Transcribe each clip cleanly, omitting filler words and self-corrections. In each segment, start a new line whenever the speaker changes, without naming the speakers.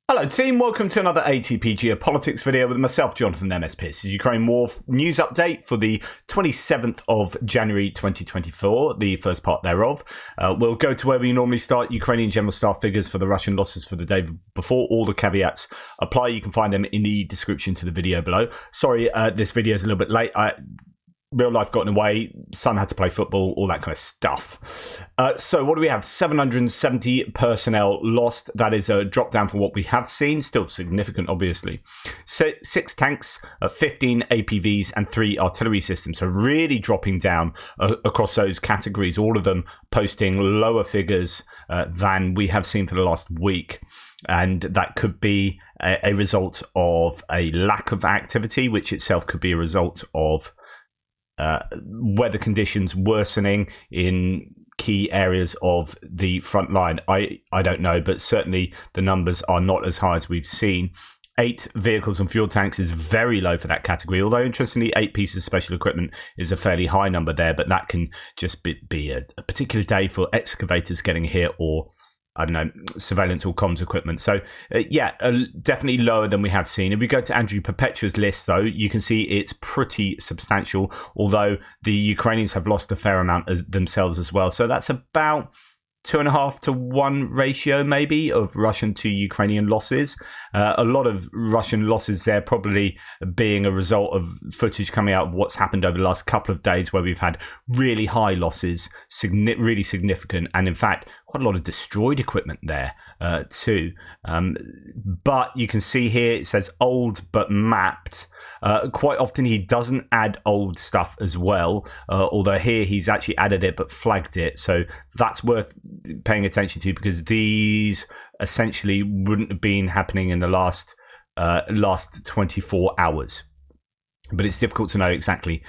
Hello team, welcome to another ATP Geopolitics video with myself, Jonathan MS Pearce. Ukraine War news update for the 27th of January 2024, the first part thereof. We'll go to where we normally start, Ukrainian General Staff figures for the Russian losses for the day before. All the caveats apply. You can find them in the description to the video below. Sorry, this video is a little bit late. Real life got in the way, son had to play football, all that kind of stuff. So what do we have? 770 personnel lost. That is a drop down from what we have seen. Still significant, obviously. 6 tanks, 15 APVs and 3 artillery systems. So really dropping down across those categories, all of them posting lower figures than we have seen for the last week. And that could be a result of a lack of activity, which itself could be a result of weather conditions worsening in key areas of the front line. I don't know, but certainly the numbers are not as high as we've seen. 8 vehicles and fuel tanks is very low for that category, although interestingly 8 pieces of special equipment is a fairly high number there, but that can just be a particular day for excavators getting hit, or I don't know, surveillance or comms equipment. So, definitely lower than we have seen. If we go to Andrew Perpetua's list, though, you can see it's pretty substantial, although the Ukrainians have lost a fair amount themselves as well. So that's about 2.5 to 1 ratio, maybe, of Russian to Ukrainian losses. A lot of Russian losses there probably being a result of footage coming out of what's happened over the last couple of days, where we've had really high losses, really significant, and in fact, quite a lot of destroyed equipment there too. But you can see here, it says old but mapped. Quite often he doesn't add old stuff as well, although here he's actually added it but flagged it, so that's worth paying attention to, because these essentially wouldn't have been happening in the last 24 hours. But it's difficult to know exactly,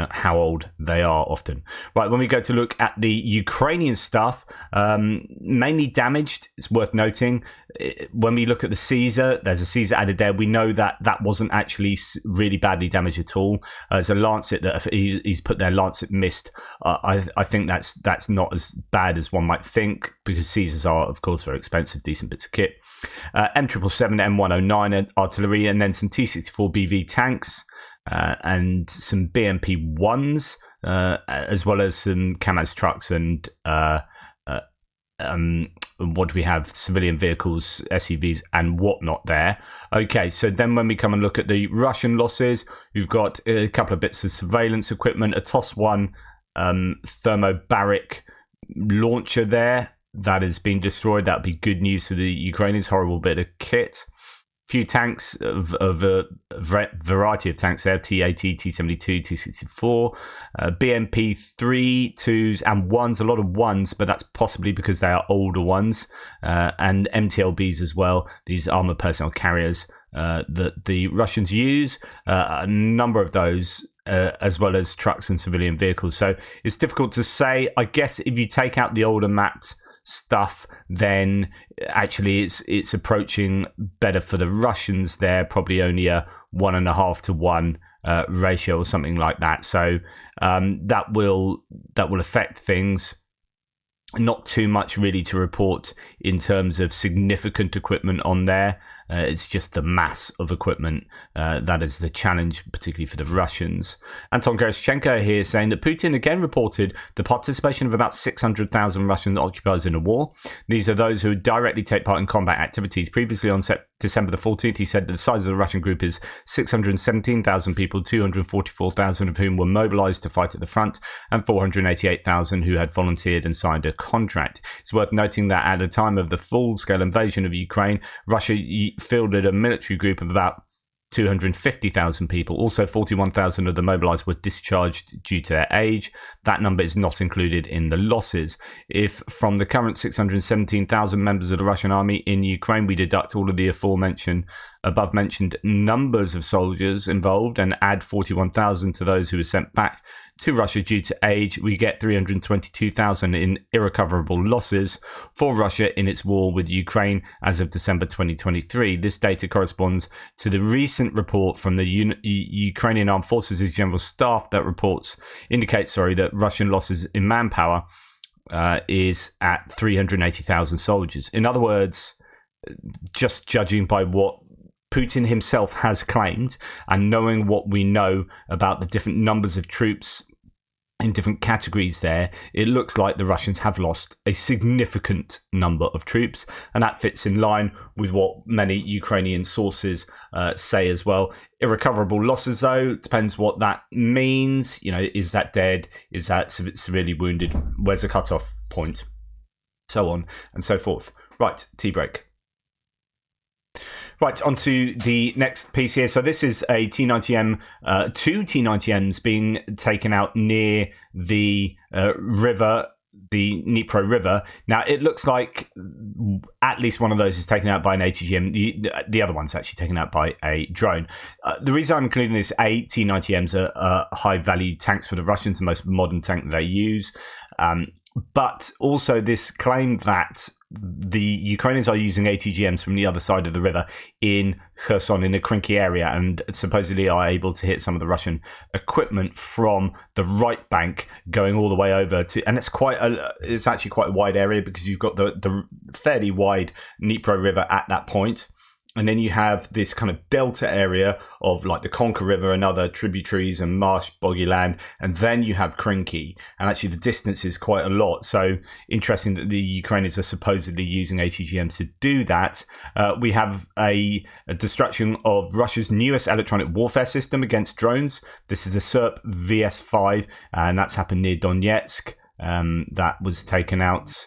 how old they are often. Right, when we go to look at the Ukrainian stuff, mainly damaged, it's worth noting. When we look at the Caesar, there's a Caesar added there. We know that wasn't actually really badly damaged at all. There's a Lancet that he's put there, Lancet missed. I think that's not as bad as one might think, because Caesars are, of course, very expensive, decent bits of kit. M777, M109 artillery, and then some T-64 BV tanks. And some BMP-1s, as well as some Kamaz trucks and what do we have? Civilian vehicles, SUVs, and whatnot there. Okay, so then when we come and look at the Russian losses, we've got a couple of bits of surveillance equipment, a TOS-1 thermobaric launcher there that has been destroyed. That would be good news for the Ukrainians. Horrible bit of kit. Few tanks of a variety of tanks there, T-80, T-72, T-64, BMP-3, 2s and 1s, a lot of 1s, but that's possibly because they are older ones, and MTLBs as well, these armoured personnel carriers that the Russians use, a number of those, as well as trucks and civilian vehicles. So it's difficult to say. I guess if you take out the older mapped stuff, then actually it's approaching better for the Russians there, probably only a 1.5 to 1 ratio or something like that. So that will affect things. Not too much really to report in terms of significant equipment on there. It's just the mass of equipment that is the challenge, particularly for the Russians. Anton Gerashchenko here saying that Putin again reported the participation of about 600,000 Russian occupiers in the war. These are those who directly take part in combat activities. Previously on December the 14th, he said that the size of the Russian group is 617,000 people, 244,000 of whom were mobilized to fight at the front, and 488,000 who had volunteered and signed a contract. It's worth noting that at the time of the full-scale invasion of Ukraine, Russia fielded a military group of about 250,000 people. Also, 41,000 of the mobilized were discharged due to their age. That number is not included in the losses. If from the current 617,000 members of the Russian army in Ukraine, we deduct all of the above mentioned numbers of soldiers involved and add 41,000 to those who were sent back to Russia due to age, we get 322,000 in irrecoverable losses for Russia in its war with Ukraine as of December 2023. This data corresponds to the recent report from the Ukrainian Armed Forces General Staff that indicates that Russian losses in manpower is at 380,000 soldiers. In other words, just judging by what Putin himself has claimed and knowing what we know about the different numbers of troops in different categories there, it looks like the Russians have lost a significant number of troops, and that fits in line with what many Ukrainian sources say as well. Irrecoverable losses, though, depends what that means. Is that dead? Is that severely wounded? Where's the cutoff point? So on and so forth. Right, tea break. Right, on to the next piece here. So this is a T90M, two T90Ms being taken out near the river, the Dnipro River. Now, it looks like at least one of those is taken out by an ATGM. The other one's actually taken out by a drone. The reason I'm including this, T90Ms are high-value tanks for the Russians, the most modern tank that they use. But also this claim that the Ukrainians are using ATGMs from the other side of the river in Kherson, in the Krinky area, and supposedly are able to hit some of the Russian equipment from the right bank going all the way over to, and it's actually quite a wide area because you've got the fairly wide Dnipro River at that point. And then you have this kind of delta area of like the Konka River and other tributaries and marsh, boggy land. And then you have Krinky. And actually the distance is quite a lot. So interesting that the Ukrainians are supposedly using ATGMs to do that. We have a destruction of Russia's newest electronic warfare system against drones. This is a SERP VS5, and that's happened near Donetsk. That was taken out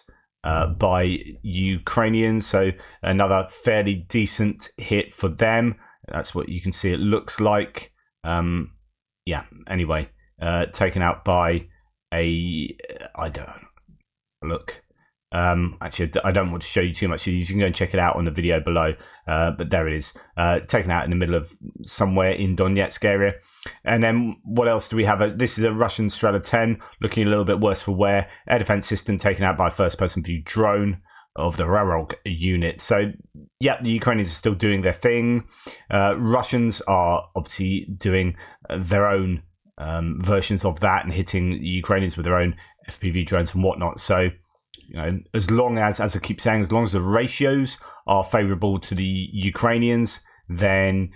by Ukrainians, so another fairly decent hit for them. That's what you can see it looks like. Anyway, taken out by actually I don't want to show you too much. You can go and check it out on the video below, but there it is, taken out in the middle of somewhere in Donetsk area. And then what else do we have? This is a Russian Strela 10, looking a little bit worse for wear. Air defense system taken out by a first-person view drone of the Rarog unit. So, yeah, the Ukrainians are still doing their thing. Russians are obviously doing their own versions of that and hitting the Ukrainians with their own FPV drones and whatnot. So, as long as I keep saying, as long as the ratios are favourable to the Ukrainians, then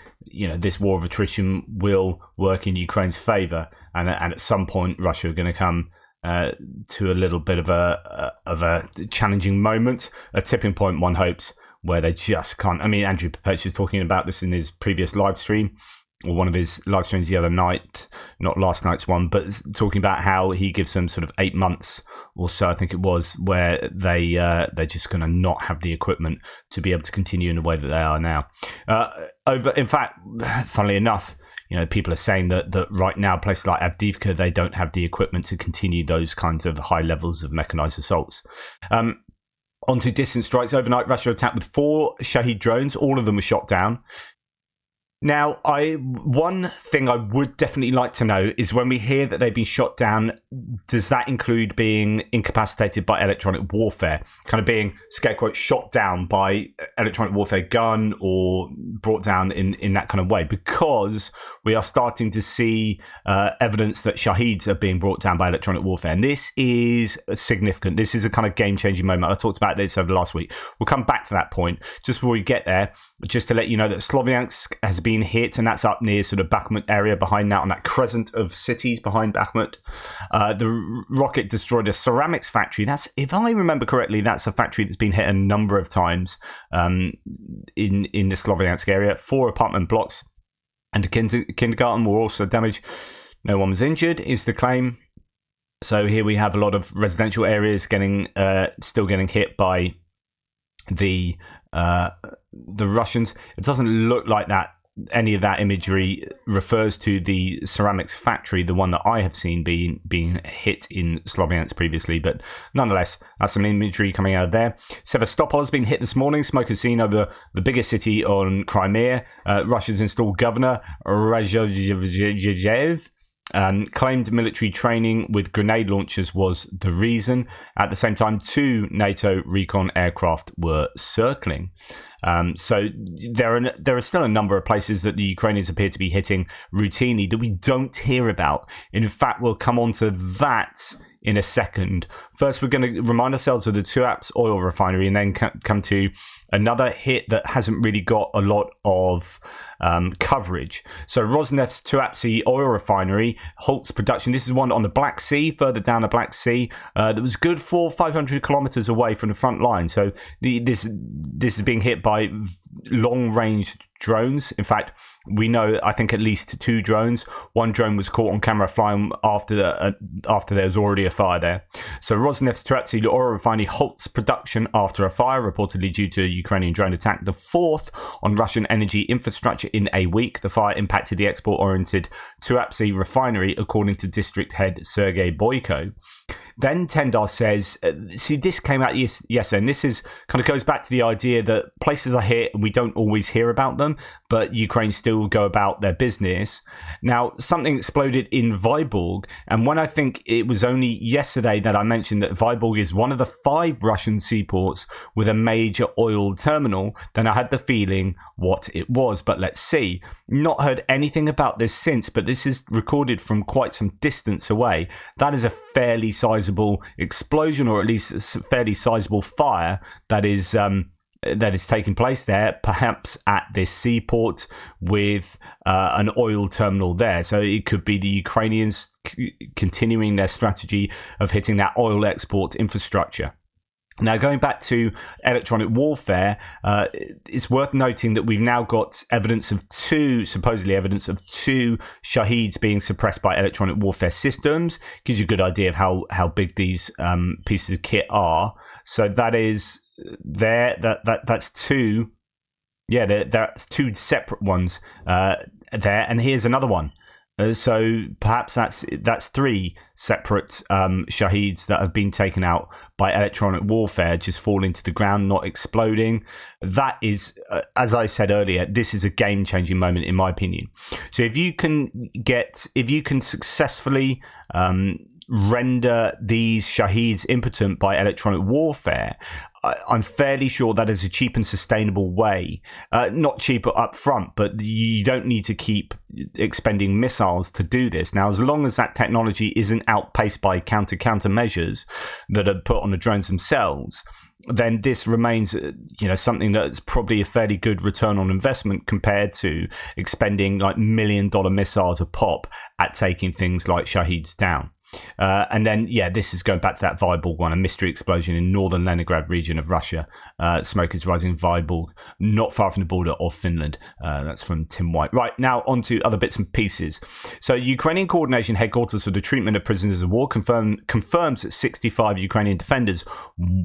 this war of attrition will work in Ukraine's favour, and at some point Russia are going to come to a little bit of a challenging moment, a tipping point, one hopes, where they just can't. I mean, Andrew Perpetual is talking about this in his previous live stream, or one of his live streams the other night, not last night's one, but talking about how he gives them sort of 8 months or so, I think it was, where they're just going to not have the equipment to be able to continue in the way that they are now. In fact, funnily enough, people are saying that right now, places like Avdiivka, they don't have the equipment to continue those kinds of high levels of mechanized assaults. Onto distance strikes. Overnight, Russia attacked with 4 Shahed drones. All of them were shot down. Now, one thing I would definitely like to know is, when we hear that they've been shot down, does that include being incapacitated by electronic warfare? Kind of being, scare quote, shot down by electronic warfare gun, or brought down in that kind of way? Because we are starting to see evidence that Shaheeds are being brought down by electronic warfare. And this is significant. This is a kind of game-changing moment. I talked about this over the last week. We'll come back to that point. Just before we get there, just to let you know that Sloviansk has been hit, and that's up near sort of Bakhmut area, behind that, on that crescent of cities behind Bakhmut. The rocket destroyed a ceramics factory. That's, if I remember correctly, that's a factory that's been hit a number of times in the Sloviansk area. 4 apartment blocks and a kindergarten were also damaged. No one was injured, is the claim. So here we have a lot of residential areas still getting hit by the Russians. It doesn't look like that any of that imagery refers to the ceramics factory, the one that I have seen being hit in Sloviansk previously, but nonetheless, that's some imagery coming out of there. Sevastopol has been hit this morning. Smoke is seen over the biggest city on Crimea. Russia's installed governor Razhozhev Claimed military training with grenade launchers was the reason. At the same time, 2 NATO recon aircraft were circling. So there are still a number of places that the Ukrainians appear to be hitting routinely that we don't hear about. In fact, we'll come on to that in a second. First, we're going to remind ourselves of the Tuapse oil refinery and then come to another hit that hasn't really got a lot of coverage. So Rosneft's Tuapse oil refinery halts production. This is one on the Black Sea, further down the Black Sea, that was good for 500 kilometers away from the front line. So this is being hit by long-range drones. In fact, we know, I think, at least 2 drones. One drone was caught on camera flying after there was already a fire there. So Rosneft's Tuapse oil refinery halts production after a fire, reportedly due to a Ukrainian drone attack, the 4th on Russian energy infrastructure in a week. The fire impacted the export-oriented Tuapse refinery, according to district head Sergei Boyko. Then Tendar says, see, this came out yesterday, and this is kind of goes back to the idea that places are hit and we don't always hear about them, but Ukraine still go about their business. Now, something exploded in Vyborg, and when I think it was only yesterday that I mentioned that Vyborg is one of the 5 Russian seaports with a major oil terminal, then I had the feeling what it was, but let's see. Not heard anything about this since, but this is recorded from quite some distance away. That is a fairly sizable explosion, or at least a fairly sizable fire that is taking place there, perhaps at this seaport with an oil terminal there. So it could be the Ukrainians continuing their strategy of hitting that oil export infrastructure. Now, going back to electronic warfare, it's worth noting that we've now got supposedly evidence of two Shaheeds being suppressed by electronic warfare systems. Gives you a good idea of how big these pieces of kit are. So that is there. That's two. Yeah, that's two separate ones there. And here's another one. So perhaps that's 3 separate Shaheeds that have been taken out by electronic warfare, just falling to the ground, not exploding. That is, as I said earlier, this is a game-changing moment in my opinion. So if you can successfully render these Shaheeds impotent by electronic warfare, I'm fairly sure that is a cheap and sustainable way. Not cheaper up front, but you don't need to keep expending missiles to do this. Now, as long as that technology isn't outpaced by counter measures that are put on the drones themselves, then this remains, something that's probably a fairly good return on investment compared to expending like $1 million missiles a pop at taking things like Shaheeds down. And then, this is going back to that Vyborg one, a mystery explosion in northern Leningrad region of Russia. Smoke is rising in Vyborg, not far from the border of Finland. That's from Tim White. Right, now on to other bits and pieces. So Ukrainian Coordination Headquarters for the Treatment of Prisoners of War confirms that 65 Ukrainian defenders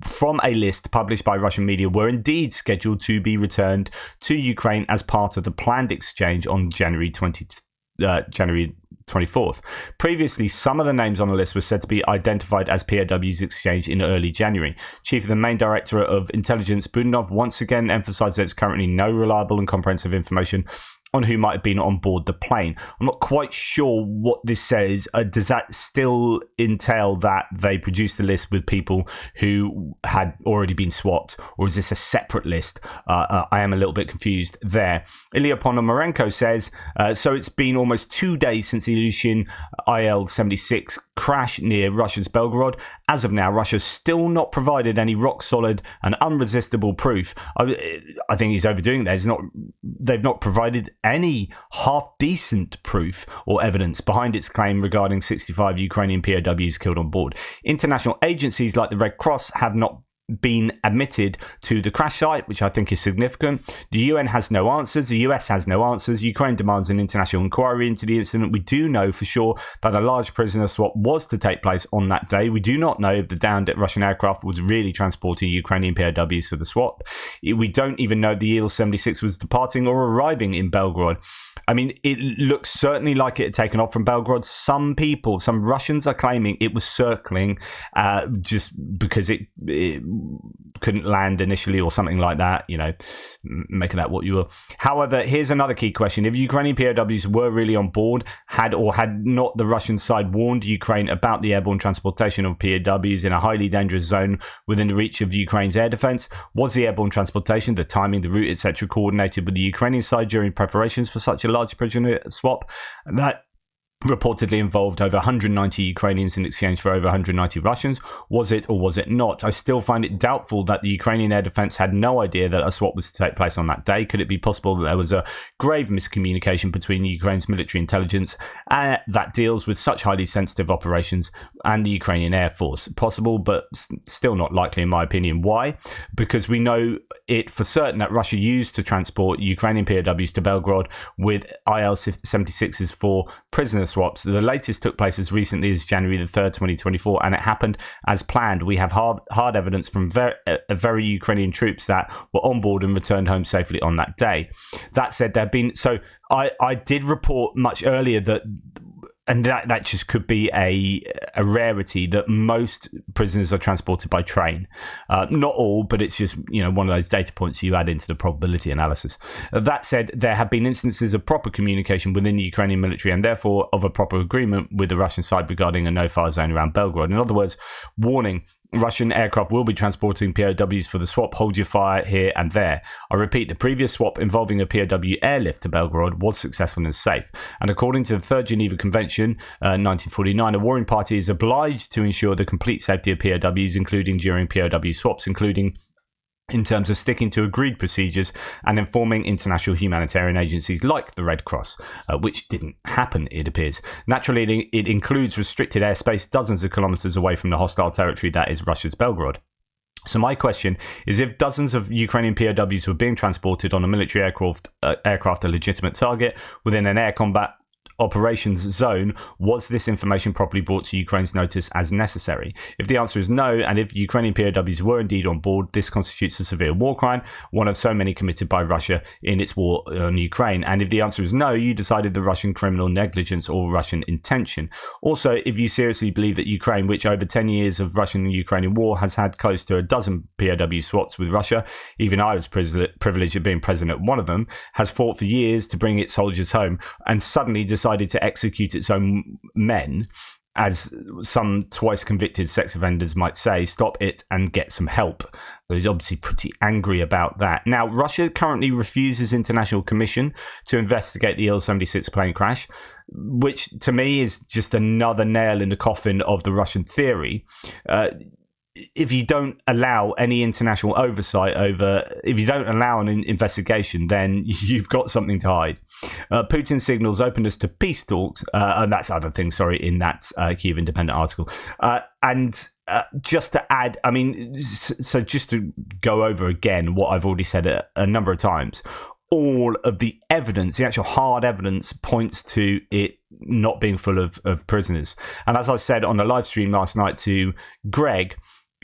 from a list published by Russian media were indeed scheduled to be returned to Ukraine as part of the planned exchange on January 24th. Previously, some of the names on the list were said to be identified as POWs exchanged in early January. Chief of the main director of intelligence, Budinov, once again emphasized that there's currently no reliable and comprehensive information on who might have been on board the plane. I'm not quite sure what this says. Does that still entail that they produced the list with people who had already been swapped, or is this a separate list? I am a little bit confused there. Ilya Ponomarenko says, so it's been almost 2 days since the Ilyushin IL-76 crash near Russia's Belgorod. As of now, Russia's still not provided any rock-solid and unresistible proof. I think he's overdoing that. They've not provided any half-decent proof or evidence behind its claim regarding 65 Ukrainian POWs killed on board. International agencies like the Red Cross have not been admitted to the crash site, which I think is significant. The UN has no answers. The US has no answers. Ukraine demands an international inquiry into the incident. We do know for sure that a large prisoner swap was to take place on that day. We do not know if the downed Russian aircraft was really transporting Ukrainian POWs for the swap. We don't even know if the Il-76 was departing or arriving in Belgorod. I mean, it looks certainly like it had taken off from Belgrade. Some Russians are claiming it was circling just because it couldn't land initially or something like that, make of that what you will. However, here's another key question. If Ukrainian POWs were really on board, had not the Russian side warned Ukraine about the airborne transportation of POWs in a highly dangerous zone within the reach of Ukraine's air defense, was the airborne transportation, the timing, the route, etc., coordinated with the Ukrainian side during preparations for such a large prisoner swap? That reportedly involved over 190 Ukrainians in exchange for over 190 Russians. Was it or was it not? I still find it doubtful that the Ukrainian air defense had no idea that a swap was to take place on that day. Could it be possible that there was a grave miscommunication between Ukraine's military intelligence that deals with such highly sensitive operations and the Ukrainian Air Force? Possible, but still not likely in my opinion. Why? Because we know it for certain that Russia used to transport Ukrainian POWs to Belgrade with IL-76s for prisoner swaps. The latest took place as recently as January the 3rd, 2024, and it happened as planned. We have hard evidence from very Ukrainian troops that were on board and returned home safely on that day. That said, I did report much earlier that, and that just could be a rarity, that most prisoners are transported by train. Not all, but it's just one of those data points you add into the probability analysis. That said, there have been instances of proper communication within the Ukrainian military and therefore of a proper agreement with the Russian side regarding a no-fire zone around Belgrade. In other words, warning: Russian aircraft will be transporting POWs for the swap. Hold your fire here and there. I repeat, the previous swap involving a POW airlift to Belgrade was successful and safe. And according to the Third Geneva Convention, 1949, a warring party is obliged to ensure the complete safety of POWs, including during POW swaps, including in terms of sticking to agreed procedures and informing international humanitarian agencies like the Red Cross, which didn't happen, it appears. Naturally, it includes restricted airspace dozens of kilometers away from the hostile territory that is Russia's Belgrade. So my question is, if dozens of Ukrainian POWs were being transported on a military aircraft, a legitimate target within an air combat operations zone, was this information properly brought to Ukraine's notice as necessary? If the answer is no, and if Ukrainian POWs were indeed on board, this constitutes a severe war crime, one of so many committed by Russia in its war on Ukraine. And if the answer is no, you decided the Russian criminal negligence or Russian intention. Also, if you seriously believe that Ukraine, which over 10 years of Russian and Ukrainian war has had close to a dozen POW swaps with Russia, even I was privileged of being present at one of them, has fought for years to bring its soldiers home, and suddenly decided to execute its own men, as some twice convicted sex offenders might say, stop it and get some help. So he's obviously pretty angry about that. Now, Russia currently refuses international commission to investigate the Il-76 plane crash, which to me is just another nail in the coffin of the Russian theory. If you don't allow any international oversight if you don't allow an investigation, then you've got something to hide. Putin signals openness to peace talks, and that's other things, in that Kyiv Independent article. Just to add, so just to go over again what I've already said a number of times, all of the evidence, the actual hard evidence, points to it not being full of prisoners. And as I said on the live stream last night to Greg,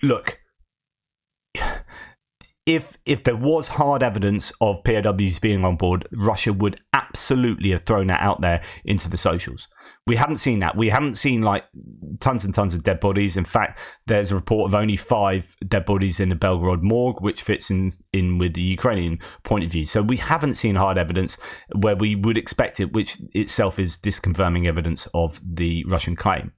look, if there was hard evidence of POWs being on board, Russia would absolutely have thrown that out there into the socials. We haven't seen that. We haven't seen tons and tons of dead bodies. In fact, there's a report of only 5 dead bodies in the Belgrade morgue, which fits in with the Ukrainian point of view. So we haven't seen hard evidence where we would expect it, which itself is disconfirming evidence of the Russian claim.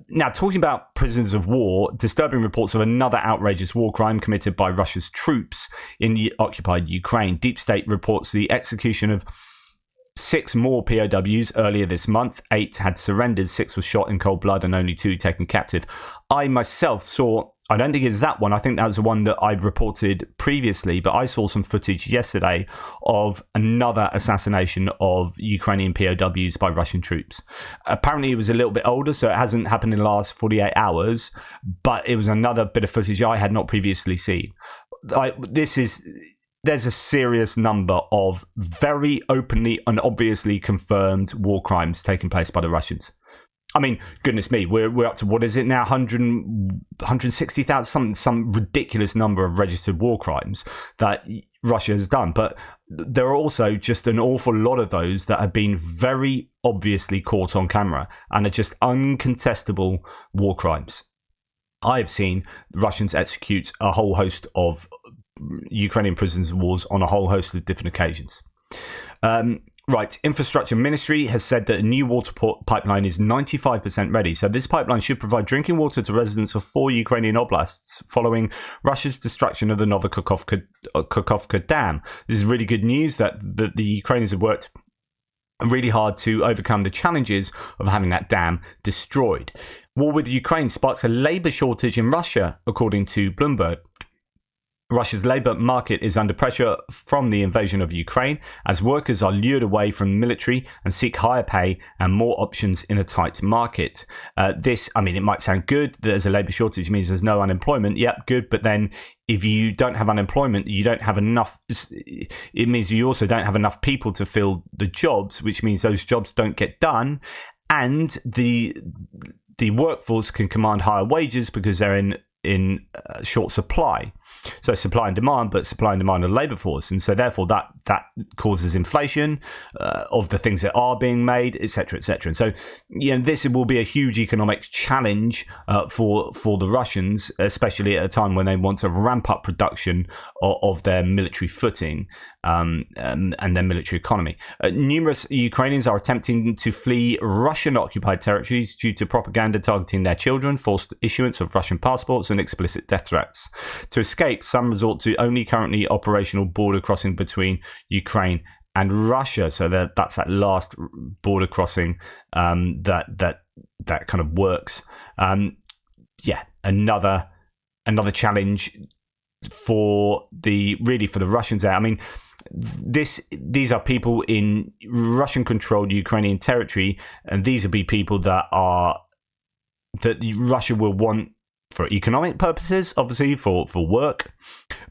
Now, talking about prisoners of war, disturbing reports of another outrageous war crime committed by Russia's troops in the occupied Ukraine. Deep State reports the execution of 6 more POWs earlier this month. 8 had surrendered, 6 were shot in cold blood, and only 2 taken captive. I myself saw, I don't think it's that one, I think that was the one that I'd reported previously, but I saw some footage yesterday of another assassination of Ukrainian POWs by Russian troops. Apparently it was a little bit older, so it hasn't happened in the last 48 hours, but it was another bit of footage I had not previously seen. There's a serious number of very openly and obviously confirmed war crimes taking place by the Russians. I mean, goodness me, we're up to, what is it now, 160,000, some ridiculous number of registered war crimes that Russia has done. But there are also just an awful lot of those that have been very obviously caught on camera and are just uncontestable war crimes. I've seen Russians execute a whole host of Ukrainian prisoners of war on a whole host of different occasions. Right, Infrastructure Ministry has said that a new water pipeline is 95% ready. So this pipeline should provide drinking water to residents of 4 Ukrainian oblasts following Russia's destruction of the Novokakhovka Dam. This is really good news that the Ukrainians have worked really hard to overcome the challenges of having that dam destroyed. War with Ukraine sparks a labour shortage in Russia, according to Bloomberg. Russia's labour market is under pressure from the invasion of Ukraine as workers are lured away from the military and seek higher pay and more options in a tight market. It might sound good. There's a labour shortage, it means there's no unemployment. Yep, good. But then if you don't have unemployment, you don't have enough. It means you also don't have enough people to fill the jobs, which means those jobs don't get done. And the workforce can command higher wages because they're in short supply. So supply and demand, but supply and demand of labour force, and so therefore that causes inflation of the things that are being made, etc., etc. And so this will be a huge economic challenge for the Russians, especially at a time when they want to ramp up production of their military footing and their military economy. Numerous Ukrainians are attempting to flee Russian-occupied territories due to propaganda targeting their children, forced issuance of Russian passports, and explicit death threats. To escape, some resort to only currently operational border crossing between Ukraine and Russia. So that's that last border crossing that kind of works. Another challenge for the Russians there. I mean, these are people in Russian-controlled Ukrainian territory, and these will be people that Russia will want for economic purposes, obviously for work,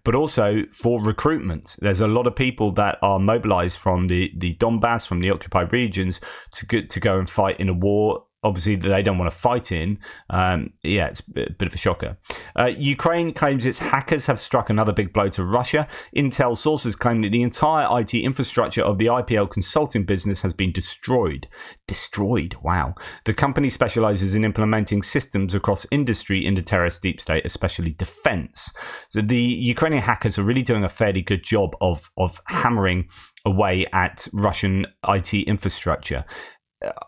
but also for recruitment. There's a lot of people that are mobilized from the Donbass, from the occupied regions, to go and fight in a war. Obviously, they don't want to fight in. It's a bit of a shocker. Ukraine claims its hackers have struck another big blow to Russia. Intel sources claim that the entire IT infrastructure of the IPL consulting business has been destroyed. Destroyed, wow. The company specializes in implementing systems across industry in the terrorist deep state, especially defense. So the Ukrainian hackers are really doing a fairly good job of hammering away at Russian IT infrastructure.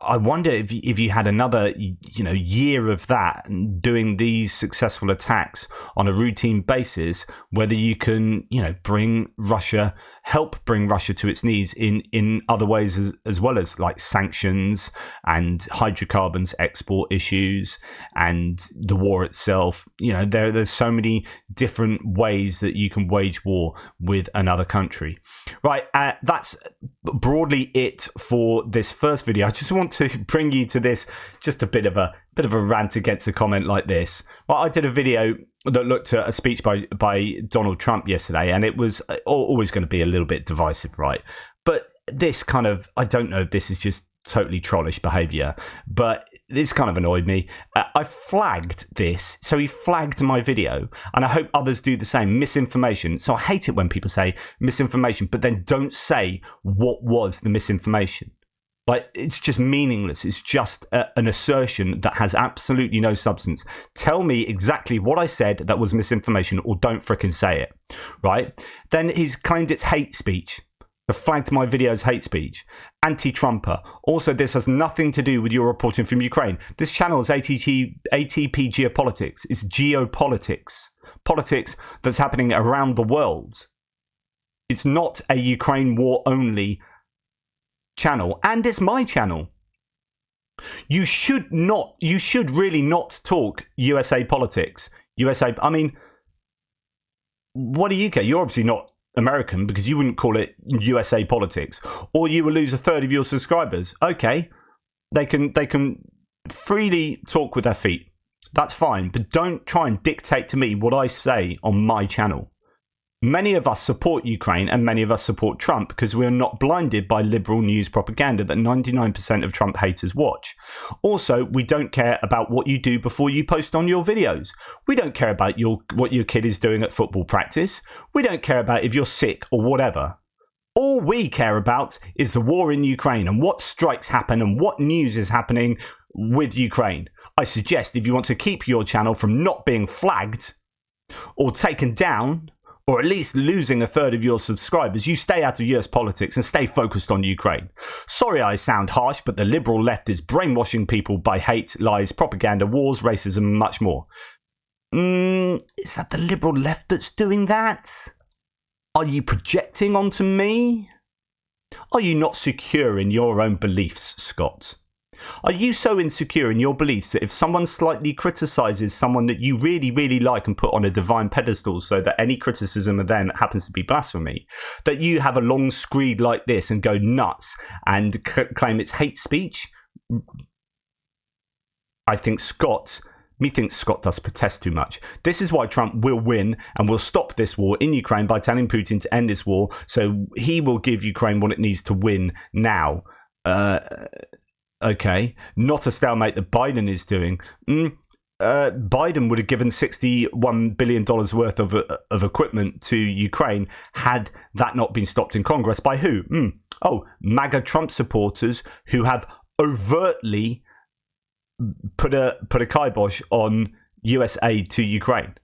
I wonder if you had another year of that, doing these successful attacks on a routine basis, whether you can help bring Russia to its knees in other ways as well as like sanctions and hydrocarbons export issues and the war itself. There's so many different ways that you can wage war with another country. Right, that's broadly it for this first video. I just want to bring you to this, just a bit of a rant against a comment like this. Well, I did a video that looked at a speech by Donald Trump yesterday, and it was always going to be a little bit divisive, right? But this kind of, I don't know if this is just totally trollish behavior, but this kind of annoyed me. I flagged this, so he flagged my video, and I hope others do the same. Misinformation. So I hate it when people say misinformation, but then don't say what was the misinformation. Like, it's just meaningless. It's just an assertion that has absolutely no substance. Tell me exactly what I said that was misinformation, or don't frickin' say it, right? Then he's claimed it's hate speech. The flagged my video as hate speech. Anti-Trumper. Also, this has nothing to do with your reporting from Ukraine. This channel is ATP Geopolitics. It's geopolitics. Politics that's happening around the world. It's not a Ukraine war only channel, and it's my channel. You should really not talk USA politics. I mean, what do you care? You're obviously not American, because you wouldn't call it USA politics, or you will lose a third of your subscribers. Okay, they can freely talk with their feet. That's fine, but don't try and dictate to me what I say on my channel. Many of us support Ukraine and many of us support Trump because we are not blinded by liberal news propaganda that 99% of Trump haters watch. Also, we don't care about what you do before you post on your videos. We don't care about what your kid is doing at football practice. We don't care about if you're sick or whatever. All we care about is the war in Ukraine and what strikes happen and what news is happening with Ukraine. I suggest if you want to keep your channel from not being flagged or taken down, or at least losing a third of your subscribers, you stay out of US politics and stay focused on Ukraine. Sorry I sound harsh, but the liberal left is brainwashing people by hate, lies, propaganda, wars, racism, and much more. Is that the liberal left that's doing that? Are you projecting onto me? Are you not secure in your own beliefs, Scott? Are you so insecure in your beliefs that if someone slightly criticises someone that you really, really like and put on a divine pedestal so that any criticism of them happens to be blasphemy, that you have a long screed like this and go nuts and claim it's hate speech? I think Scott does protest too much. This is why Trump will win and will stop this war in Ukraine by telling Putin to end this war, so he will give Ukraine what it needs to win now. Okay, not a stalemate that Biden is doing. Biden would have given $61 billion worth of equipment to Ukraine had that not been stopped in Congress. By who? Oh, MAGA Trump supporters who have overtly put a kibosh on US aid to Ukraine.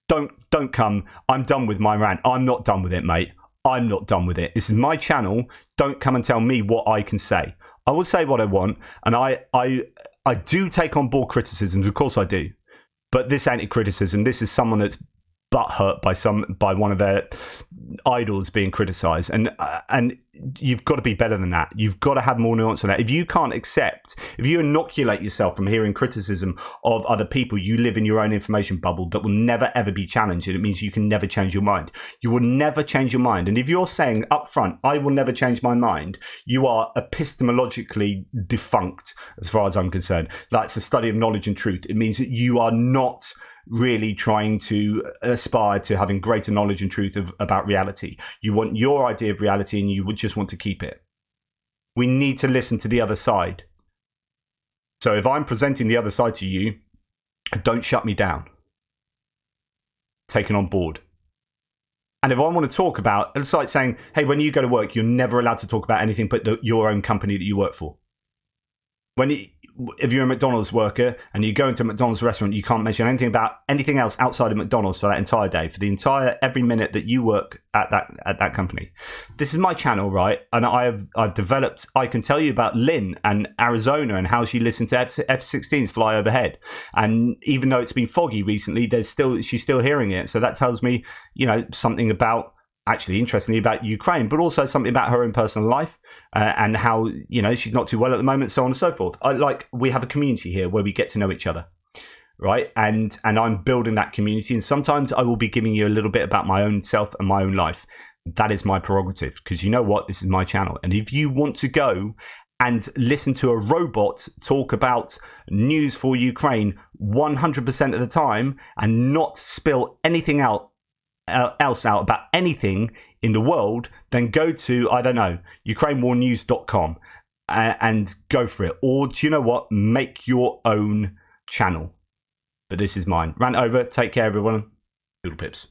Don't come. I'm done with my rant. I'm not done with it, mate. I'm not done with it. This is my channel. Don't come and tell me what I can say. I will say what I want, and I do take on board criticisms, of course I do. But this ain't criticism. This is someone that's butthurt by one of their idols being criticised, and you've got to be better than that. You've got to have more nuance than that. If you can't accept, if you inoculate yourself from hearing criticism of other people, you live in your own information bubble that will never ever be challenged, and it means you can never change your mind. You will never change your mind. And if you're saying up front, I will never change my mind, you are epistemologically defunct as far as I'm concerned. That's the study of knowledge and truth. It means that you are not really trying to aspire to having greater knowledge and truth about reality. You want your idea of reality and you would just want to keep it. We need to listen to the other side. So if I'm presenting the other side to you, don't shut me down. Take it on board. And if I want to talk about, it's like saying, hey, when you go to work, you're never allowed to talk about anything but your own company that you work for. If you're a McDonald's worker and you go into a McDonald's restaurant, you can't mention anything about anything else outside of McDonald's for that entire day, for the entire every minute that you work at that company. This is my channel, right? And I've developed. I can tell you about Lynn and Arizona and how she listened to F-16s fly overhead. And even though it's been foggy recently, she's still hearing it. So that tells me, something about. Actually, interestingly, about Ukraine, but also something about her own personal life and how, she's not too well at the moment, so on and so forth. We have a community here where we get to know each other, right? And I'm building that community. And sometimes I will be giving you a little bit about my own self and my own life. That is my prerogative, because you know what? This is my channel. And if you want to go and listen to a robot talk about news for Ukraine 100% of the time and not spill anything else out about anything in the world, then go to, I don't know, ukrainewarnews.com and go for it. Or do you know what? Make your own channel. But this is mine. Rant over. Take care, everyone. Doodle pips.